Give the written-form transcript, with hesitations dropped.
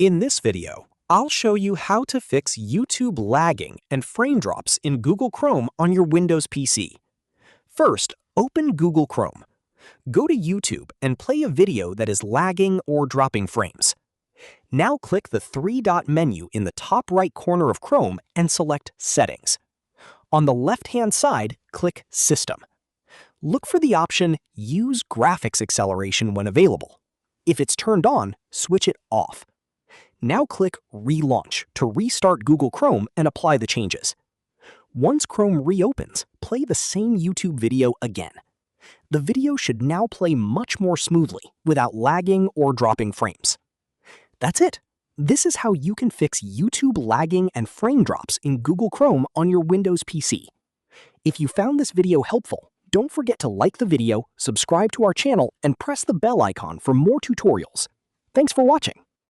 In this video, I'll show you how to fix YouTube lagging and frame drops in Google Chrome on your Windows PC. First, open Google Chrome. Go to YouTube and play a video that is lagging or dropping frames. Now click the three-dot menu in the top right corner of Chrome and select Settings. On the left-hand side, click System. Look for the option Use Graphics Acceleration when available. If it's turned on, switch it off. Now click Relaunch to restart Google Chrome and apply the changes. Once Chrome reopens, play the same YouTube video again. The video should now play much more smoothly without lagging or dropping frames. That's it. This is how you can fix YouTube lagging and frame drops in Google Chrome on your Windows PC. If you found this video helpful, don't forget to like the video, subscribe to our channel, and press the bell icon for more tutorials. Thanks for watching.